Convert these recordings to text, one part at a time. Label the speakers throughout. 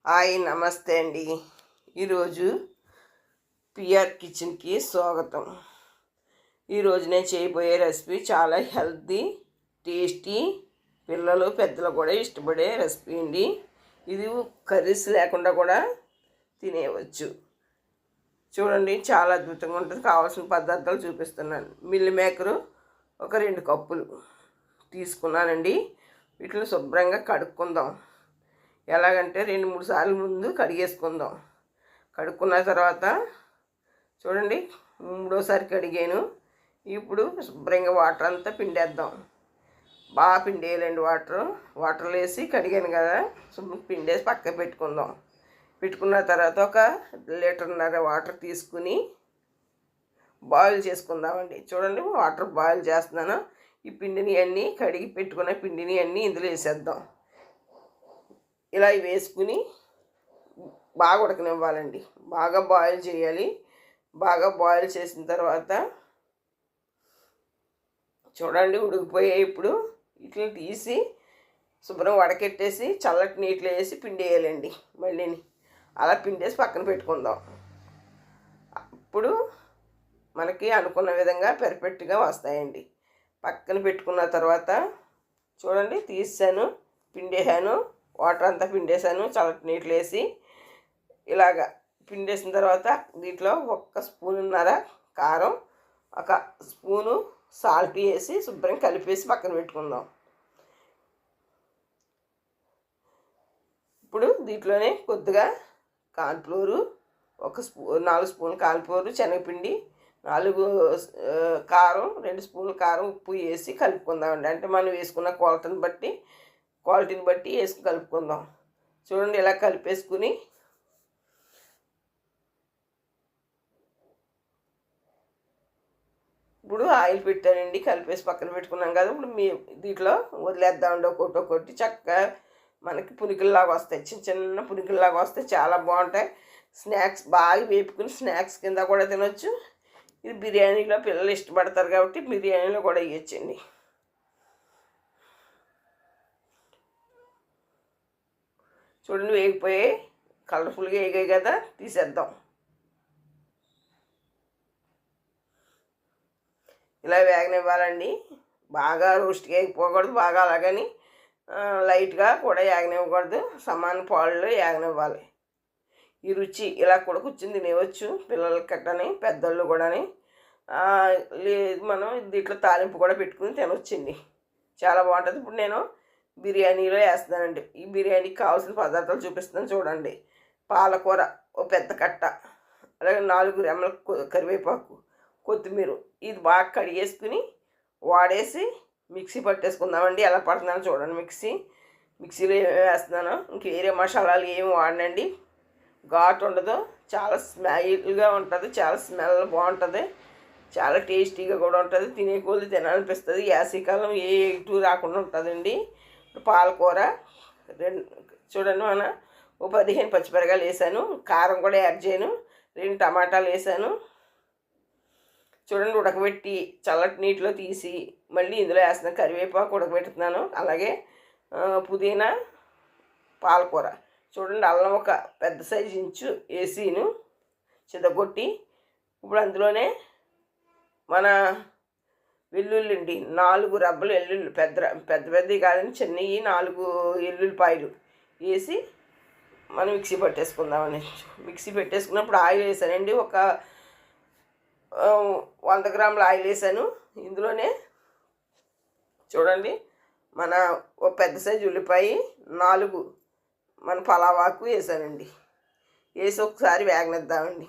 Speaker 1: Hi నమస్తే అండి. ఈరోజు పిఆర్ కిచెన్కి స్వాగతం. ఈరోజు నేను చేయబోయే రెసిపీ చాలా హెల్తీ, టేస్టీ, పిల్లలు పెద్దలు కూడా ఇష్టపడే రెసిపీ అండి. ఇది కర్రీస్ లేకుండా కూడా తినేయవచ్చు. చూడండి, చాలా అద్భుతంగా ఉంటుంది. కావాల్సిన పదార్థాలు చూపిస్తున్నాను. మిల్ మేకరు ఒక 2 కప్పులు తీసుకున్నానండి. వీటిని శుభ్రంగా కడుక్కుందాం. ఎలాగంటే 2-3 సార్లు ముందు కడిగేసుకుందాం. కడుక్కున్న తర్వాత చూడండి, మూడోసారి కడిగాను. ఇప్పుడు శుభ్రంగా వాటర్ అంతా పిండేద్దాం. బాగా పిండేయాలండి. వాటర్లో వేసి కడిగాను కదా, శుభ్రం పిండేసి పక్క పెట్టుకుందాం. పెట్టుకున్న తర్వాత ఒక 1.5 లీటర్ వాటర్ తీసుకుని బాయిల్ చేసుకుందామండి. చూడండి, వాటర్ బాయిల్ చేస్తున్నాను. ఈ పిండిని అన్నీ కడిగి పెట్టుకున్న పిండిని అన్నీ ఇందులో వేసేద్దాం. ఇలా వేసుకుని బాగా ఉడకనివ్వాలండి. బాగా బాయిల్ చేయాలి. బాగా బాయిల్ చేసిన తర్వాత చూడండి, ఉడికిపోయాయి. ఇప్పుడు వీటిని తీసి శుభ్రం వడకెట్టేసి చల్లటి నీటిలో వేసి పిండేయాలండి. మళ్ళీని అలా పిండేసి పక్కన పెట్టుకుందాం. ఇప్పుడు మనకి అనుకున్న విధంగా పెర్ఫెక్ట్గా వస్తాయండి. పక్కన పెట్టుకున్న తర్వాత చూడండి, తీసాను, పిండేసాను, వాటర్ అంతా పిండేసాను చల్లటి నీటిలో వేసి. ఇలాగా పిండేసిన తర్వాత దీంట్లో 1 స్పూనున్నర కారం, 1 స్పూను సాల్ట్ వేసి శుభ్రం కలిపేసి పక్కన పెట్టుకుందాం. ఇప్పుడు దీంట్లోనే కొద్దిగా కార్న్ఫ్లోరు, 4 స్పూన్లు కార్న్ఫ్లోరు, శనగపిండి, 4 కారం, 2 స్పూన్లు కారం, ఉప్పు వేసి కలుపుకుందామండి. అంటే మనం వేసుకున్న క్వాలిటీని బట్టి వేసుకుని కలుపుకుందాం. చూడండి, ఇలా కలిపేసుకుని ఇప్పుడు ఆయిల్ పెట్టానండి. కలిపేసి పక్కన పెట్టుకున్నాం కదా. ఇప్పుడు దీంట్లో వదిలేద్దామండి. ఒక్కొక్కటి చక్కగా మనకి పునికిల్లాగా వస్తాయి. చిన్న పునికిల్లాగా వస్తాయి. చాలా బాగుంటాయి. స్నాక్స్ బాగా వేపుకుని స్నాక్స్ కింద కూడా తినొచ్చు. ఇది బిర్యానీలో పిల్లలు ఇష్టపడతారు కాబట్టి బిర్యానీలో కూడా వేయచ్చండి. చూడండి, వేగిపోయాయి, కలర్ఫుల్గా వేగాయి కదా, తీసేద్దాం. ఇలా వేగనివ్వాలండి. బాగా రోస్ట్గా వేగిపోకూడదు, బాగా అలాగని లైట్గా కూడా వేగనివ్వకూడదు. సమాన పాళ్ళు వేగనివ్వాలి. ఈ రుచి ఇలా కూడా కూర్చుని తినేవచ్చు పిల్లలకి కట్టని, పెద్దోళ్ళు కూడాని. లేదు, మనం దీంట్లో తాలింపు కూడా పెట్టుకుని తినవచ్చండి. చాలా బాగుంటుంది. ఇప్పుడు నేను బిర్యానీలో వేస్తున్నానండి. ఈ బిర్యానీకి కావాల్సిన పదార్థాలు చూపిస్తున్నాను చూడండి. పాలకూర ఓ పెద్ద కట్ట, అలాగే 4 రెమ్మల కరివేపాకు, కొత్తిమీర. ఇది బాగా కడిగేసుకుని వాడేసి మిక్సీ పట్టేసుకుందామండి. ఎలా పడుతున్నాను చూడండి. మిక్సీలో ఏమేమి వేస్తున్నాను. ఇంక వేరే మసాలాలు ఏమి వాడనండి. ఘాటు ఉండదు, చాలా స్మైల్గా ఉంటుంది, చాలా స్మెల్ బాగుంటుంది, చాలా టేస్టీగా కూడా ఉంటుంది. తినే కొద్ది తినాలనిపిస్తుంది. యాసీకాలం ఏ ఎటు రాకుండా ఉంటుందండి. పాలకూర చూడండి, ఓ 15 పచ్చిమిరకాయలు వేసాను. కారం కూడా యాడ్ చేయను. 2 టమాటాలు వేసాను. చూడండి, ఉడకబెట్టి చల్లటి నీటిలో తీసి మళ్ళీ ఇందులో వేస్తున్నాను. కరివేపాకు ఉడకబెడుతున్నాను. అలాగే పుదీనా, పాలకూర. చూడండి, అల్లం ఒక పెద్ద సైజు ఇంచు వేసిను చితగొట్టి. ఇప్పుడు అందులోనే మన వెల్లుల్లి అండి, 4 రబ్బలు వెల్లుల్లి, పెద్దవి కాదని చిన్నవి 4 ఎల్లుల్లిపాయలు వేసి మనం మిక్సీ పట్టేసుకుందామని. మిక్సీ పెట్టేసుకున్నప్పుడు ఆయిల్ వేసానండి. ఒక 100 గ్రాముల ఆయిల్ వేసాను. ఇందులోనే చూడండి, మన ఒక పెద్ద సైజు ఉల్లిపాయ, 4 మన పలావాకు వేసానండి. వేసి ఒకసారి వేగనిద్దామండి.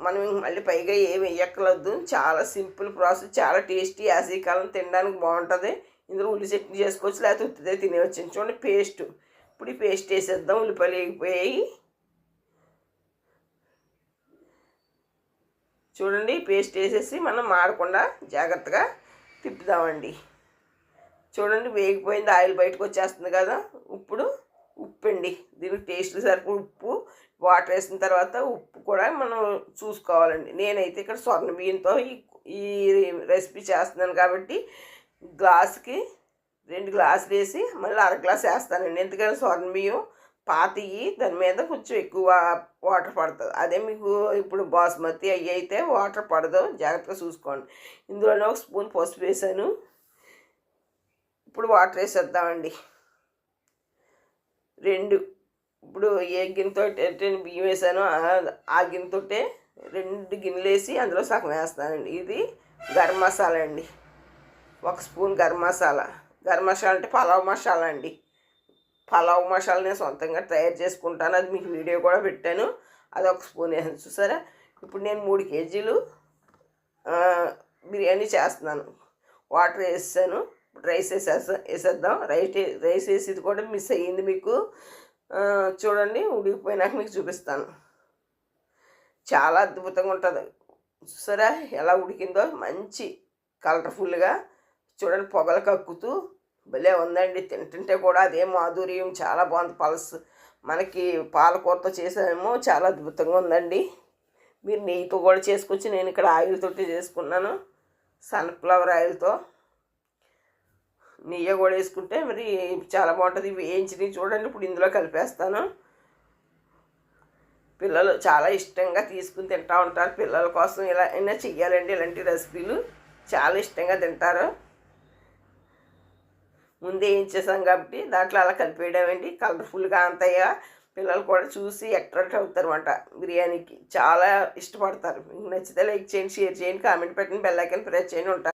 Speaker 1: మనం మళ్ళీ పైగా ఏమి వేయక్కర్లేదు. చాలా సింపుల్ ప్రాసెస్, చాలా టేస్టీ, యాసీకాలం తినడానికి బాగుంటుంది. ఇందులో ఉల్లి చట్నీ చేసుకోవచ్చు, లేకపోతే ఉత్తిదే తినేవచ్చు. చూడండి, పేస్ట్. ఇప్పుడు ఈ పేస్ట్ వేసేద్దాం. ఉల్లిపాయలు వేగిపోయాయి. చూడండి, పేస్ట్ వేసేసి మనం మాడకుండా జాగ్రత్తగా తిప్పుదామండి. చూడండి, వేగిపోయింది, ఆయిల్ బయటకు వచ్చేస్తుంది కదా. ఇప్పుడు ఉప్పు అండి, దీనికి టేస్ట్ సరిపో ఉప్పు. వాటర్ వేసిన తర్వాత ఉప్పు కూడా మనం చూసుకోవాలండి. నేనైతే ఇక్కడ స్వర్ణ బియ్యంతో ఈ రెసిపీ చేస్తున్నాను కాబట్టి గ్లాసుకి 2 గ్లాసులు వేసి మళ్ళీ 1/2 గ్లాస్ వేస్తానండి. ఎందుకంటే స్వర్ణ బియ్యం పాతవి దాని మీద కొంచెం ఎక్కువ వాటర్ పడుతుంది. అదే మీకు ఇప్పుడు బాస్మతి అవి అయితే వాటర్ పడదు, జాగ్రత్తగా చూసుకోండి. ఇందులోనే ఒక స్పూన్ పసుపు వేసాను. ఇప్పుడు వాటర్ వేసేద్దామండి. ఇప్పుడు ఏ గిన్నెతో బియ్యం వేసానో ఆ గిన్నెతోటే 2 గిన్నెలు వేసి అందులో సగం వేస్తానండి. ఇది గరం మసాలా అండి, 1 స్పూన్ గరం మసాలా. గరం మసాలా అంటే పలావ్ మసాలా అండి. పలావ్ మసాలా నేను సొంతంగా తయారు చేసుకుంటాను, అది మీకు వీడియో కూడా పెట్టాను. అది 1 స్పూన్ వేసాను. చూసారా, ఇప్పుడు నేను 3 కేజీలు బిర్యానీ చేస్తున్నాను. వాటర్ వేసాను. రైస్ వేసేద్దాం. రైస్ వేసేది కూడా మిస్ అయ్యింది మీకు. చూడండి, ఉడికిపోయినాక మీకు చూపిస్తాను. చాలా అద్భుతంగా ఉంటుంది. చూసారా ఎలా ఉడికిందో, మంచి కలర్ఫుల్గా. చూడండి, పొగలు కక్కుతూ భలే ఉందండి. తింటుంటే కూడా అదే మాధుర్యం, చాలా బాగుంది. మనకి పాలకూరతో చేసామేమో చాలా అద్భుతంగా ఉందండి. మీరు నెయ్యితో కూడా చేసుకోవచ్చు. నేను ఇక్కడ ఆయిల్ తోటి చేసుకున్నాను, సన్ఫ్లవర్ ఆయిల్తో. నెయ్యి కూడా వేసుకుంటే మరి చాలా బాగుంటుంది. వేయించినవి చూడండి, ఇప్పుడు ఇందులో కలిపేస్తాను. పిల్లలు చాలా ఇష్టంగా తీసుకుని తింటూ ఉంటారు. పిల్లల కోసం ఇలా అయినా చెయ్యాలండి, ఇలాంటి రెసిపీలు చాలా ఇష్టంగా తింటారు. ముందే ఏం చేసాం కాబట్టి దాంట్లో అలా కలిపేయడం కలర్ఫుల్గా అంతయ్యా. పిల్లలు కూడా చూసి అట్రాక్ట్ అవుతారు అన్నమాట బిర్యానీకి, చాలా ఇష్టపడతారు. మీకు నచ్చితే లైక్ చేయండి, షేర్ చేయండి, కామెంట్ పెట్టండి, బెల్ ఐకాన్ ప్రెస్ చేయండి. ఉంటారు.